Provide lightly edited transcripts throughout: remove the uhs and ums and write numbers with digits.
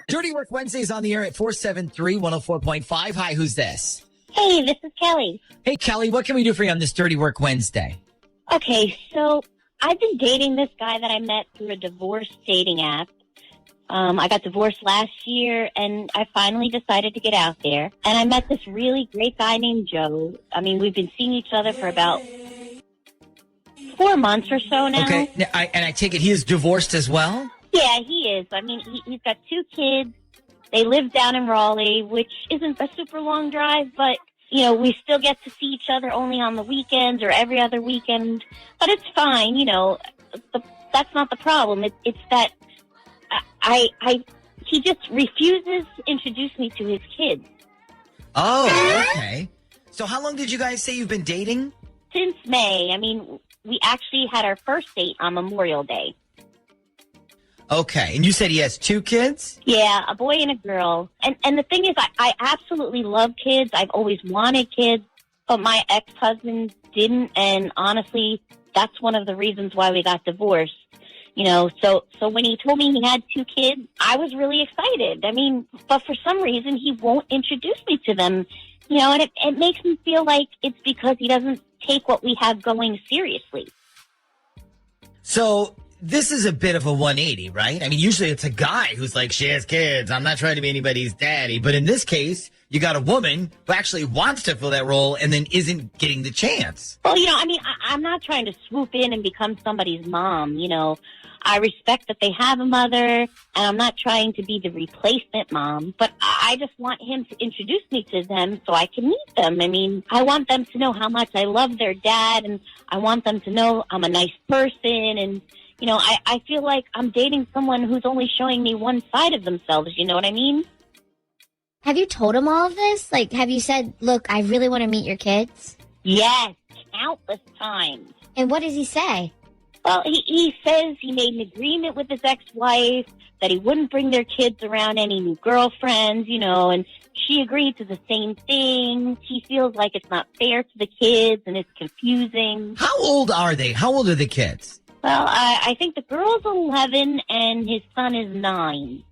Dirty Work Wednesdays on the air at 473-104.5. Hi, who's this? Hey, this is Kelly. Hey, Kelly, what can we do for you on this Dirty Work Wednesday? Okay, so I've been dating this guy that I met through a divorce dating app. I got divorced last year, and I finally decided to get out there. And I met this really great guy named Joe. I mean, we've been seeing each other for about 4 months or so now. Okay, and I take it he is divorced as well? Yeah, he is. I mean, he's got 2 kids. They live down in Raleigh, which isn't a super long drive, but, you know, we still get to see each other only on the weekends or every other weekend. But it's fine, you know. That's not the problem. It's that he just refuses to introduce me to his kids. Oh, okay. So how long did you guys say you've been dating? Since May. I mean, we actually had our first date on Memorial Day. Okay, and you said he has 2 kids? Yeah, a boy and a girl. And the thing is, I absolutely love kids. I've always wanted kids, but my ex-husband didn't, and honestly, that's one of the reasons why we got divorced. You know, so when he told me he had 2 kids, I was really excited. I mean, but for some reason, he won't introduce me to them. You know, and it makes me feel like it's because he doesn't take what we have going seriously. So this is a bit of a 180, right? I mean, usually it's a guy who's like, she has kids, I'm not trying to be anybody's daddy. But in this case, you got a woman who actually wants to fill that role and then isn't getting the chance. Well, you know, I mean, I'm not trying to swoop in and become somebody's mom, you know. I respect that they have a mother, and I'm not trying to be the replacement mom, but I just want him to introduce me to them so I can meet them. I mean, I want them to know how much I love their dad, and I want them to know I'm a nice person, and, you know, I feel like I'm dating someone who's only showing me one side of themselves, you know what I mean? Have you told him all of this? Like, have you said, look, I really want to meet your kids? Yes, countless times. And what does he say? Well, he says he made an agreement with his ex-wife that he wouldn't bring their kids around any new girlfriends, you know, and she agreed to the same thing. He feels like it's not fair to the kids and it's confusing. How old are they? How old are the kids? Well, I think the girl's 11 and his son is 9.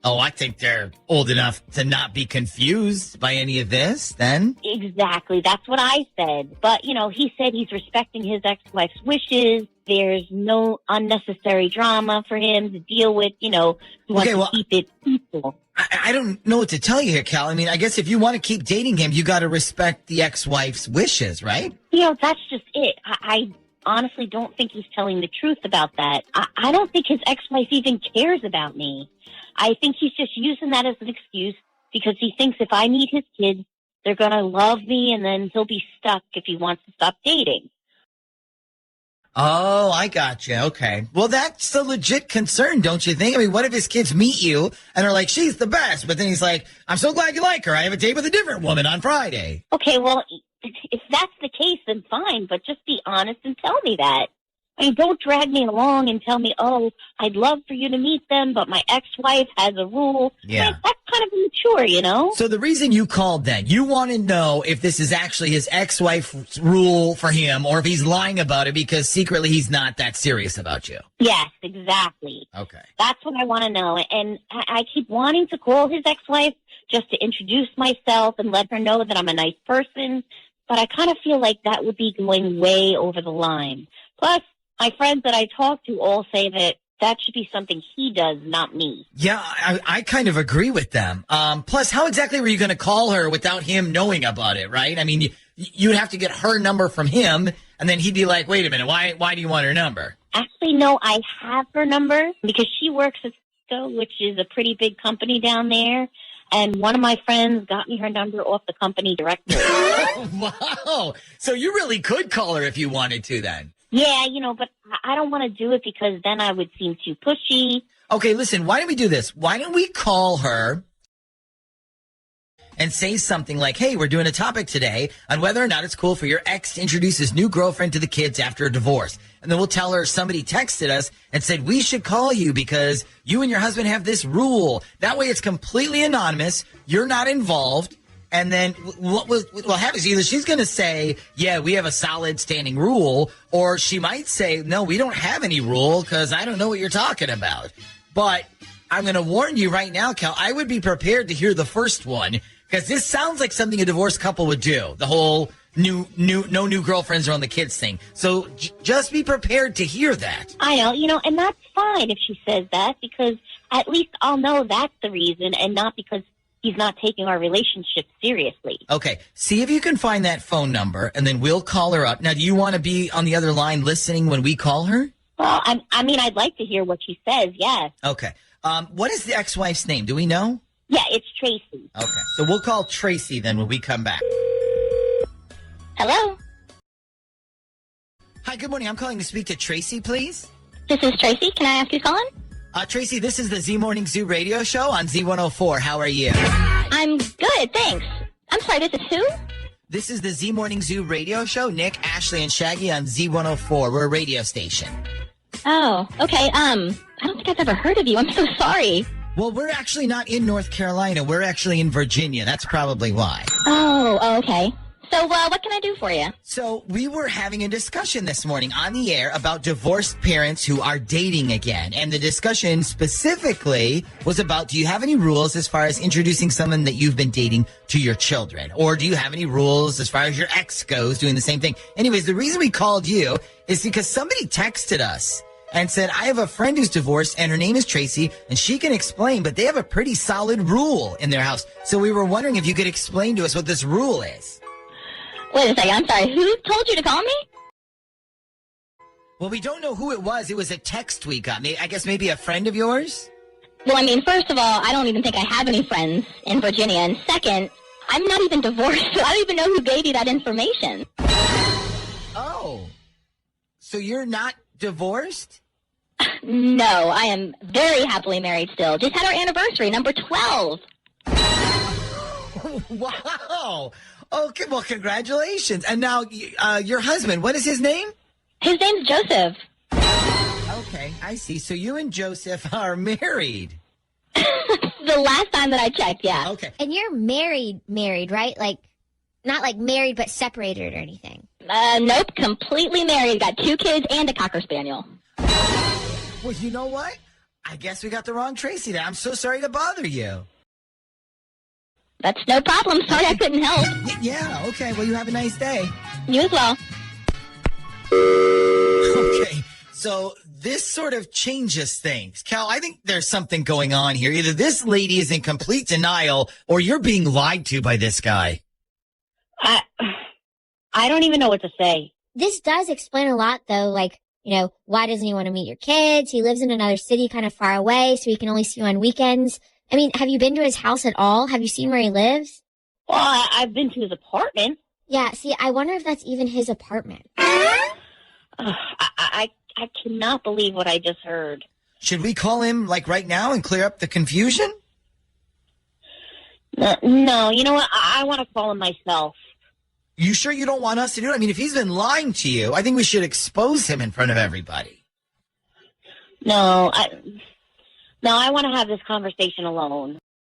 Oh, I think they're old enough to not be confused by any of this, then. Exactly. That's what I said. But, you know, he said he's respecting his ex-wife's wishes. There's no unnecessary drama for him to deal with. You know, he wants to keep it peaceful. I don't know what to tell you here, Cal. I mean, I guess if you want to keep dating him, you got to respect the ex-wife's wishes, right? You know, that's just it. I honestly don't think he's telling the truth about that. I don't think his ex-wife even cares about me. I think he's just using that as an excuse because he thinks if I meet his kids, they're going to love me and then he'll be stuck if he wants to stop dating. Oh, I gotcha. Okay. Well, that's a legit concern, don't you think? I mean, what if his kids meet you and are like, she's the best, but then he's like, I'm so glad you like her. I have a date with a different woman on Friday. Okay, well, if that's the case, then fine, but just be honest and tell me that. I mean, don't drag me along and tell me, oh, I'd love for you to meet them, but my ex-wife has a rule. Yeah. I mean, that's kind of immature, you know? So the reason you called then, you want to know if this is actually his ex-wife's rule for him or if he's lying about it because secretly he's not that serious about you. Yes, exactly. Okay. That's what I want to know. And I keep wanting to call his ex-wife just to introduce myself and let her know that I'm a nice person, but I kind of feel like that would be going way over the line. Plus, my friends that I talk to all say that should be something he does, not me. Yeah, I kind of agree with them. Plus, how exactly were you going to call her without him knowing about it, right? I mean, you'd have to get her number from him, and then he'd be like, wait a minute, why do you want her number? Actually, no, I have her number because she works at Cisco, which is a pretty big company down there. And one of my friends got me her number off the company directory. Wow. So you really could call her if you wanted to then. Yeah, you know, but I don't want to do it because then I would seem too pushy. Okay, listen, why don't we do this? Why don't we call her and say something like, hey, we're doing a topic today on whether or not it's cool for your ex to introduce his new girlfriend to the kids after a divorce. And then we'll tell her somebody texted us and said, we should call you because you and your husband have this rule. That way it's completely anonymous. You're not involved. And then what happens? Either she's going to say, yeah, we have a solid standing rule, or she might say, no, we don't have any rule because I don't know what you're talking about. But I'm going to warn you right now, Cal. I would be prepared to hear the first one because this sounds like something a divorced couple would do. The whole no new girlfriends around the kids thing. So just be prepared to hear that. I know, and that's fine if she says that because at least I'll know that's the reason and not because he's not taking our relationship seriously. Okay. See if you can find that phone number and then we'll call her up. Now, do you want to be on the other line listening when we call her? Well, I'd like to hear what she says, yes. Okay. What is the ex-wife's name? Do we know? Yeah, it's Tracy. Okay. So we'll call Tracy then when we come back. Hello? Hi, good morning. I'm calling to speak to Tracy, please. This is Tracy. Can I ask who's calling? Tracy, this is the Z Morning Zoo radio show on Z104. How are you? I'm good, thanks. I'm sorry, this is who? This is the Z Morning Zoo radio show. Nick, Ashley, and Shaggy on Z104. We're a radio station. Oh, okay. I don't think I've ever heard of you. I'm so sorry. Well, we're actually not in North Carolina. We're actually in Virginia. That's probably why. Oh, okay. So, what can I do for you? So we were having a discussion this morning on the air about divorced parents who are dating again. And the discussion specifically was about, do you have any rules as far as introducing someone that you've been dating to your children? Or do you have any rules as far as your ex goes doing the same thing? Anyways, the reason we called you is because somebody texted us and said, I have a friend who's divorced and her name is Tracy and she can explain, but they have a pretty solid rule in their house. So we were wondering if you could explain to us what this rule is. Wait a second, I'm sorry. Who told you to call me? Well, we don't know who it was. It was a text we got. I guess maybe a friend of yours? Well, first of all, I don't even think I have any friends in Virginia. And second, I'm not even divorced, so I don't even know who gave you that information. Oh. So you're not divorced? No, I am very happily married still. Just had our anniversary, number 12. Wow. Okay, well, congratulations. And now, your husband, what is his name? His name's Joseph. Okay, I see. So you and Joseph are married. The last time that I checked, yeah. Okay. And you're married, right? Like, not like married, but separated or anything. Nope, completely married. Got 2 kids and a Cocker Spaniel. Well, you know what? I guess we got the wrong Tracy there. I'm so sorry to bother you. That's no problem. Sorry I couldn't help. Yeah, okay. Well, you have a nice day. You as well. Okay, so this sort of changes things. Cal, I think there's something going on here. Either this lady is in complete denial or you're being lied to by this guy. I don't even know what to say. This does explain a lot, though. Like, why doesn't he want to meet your kids? He lives in another city kind of far away, so he can only see you on weekends. Have you been to his house at all? Have you seen where he lives? Well, I've been to his apartment. Yeah, see, I wonder if that's even his apartment. I cannot believe what I just heard. Should we call him, like, right now and clear up the confusion? No, you know what? I want to call him myself. You sure you don't want us to do it? If he's been lying to you, I think we should expose him in front of everybody. No, I want to have this conversation alone.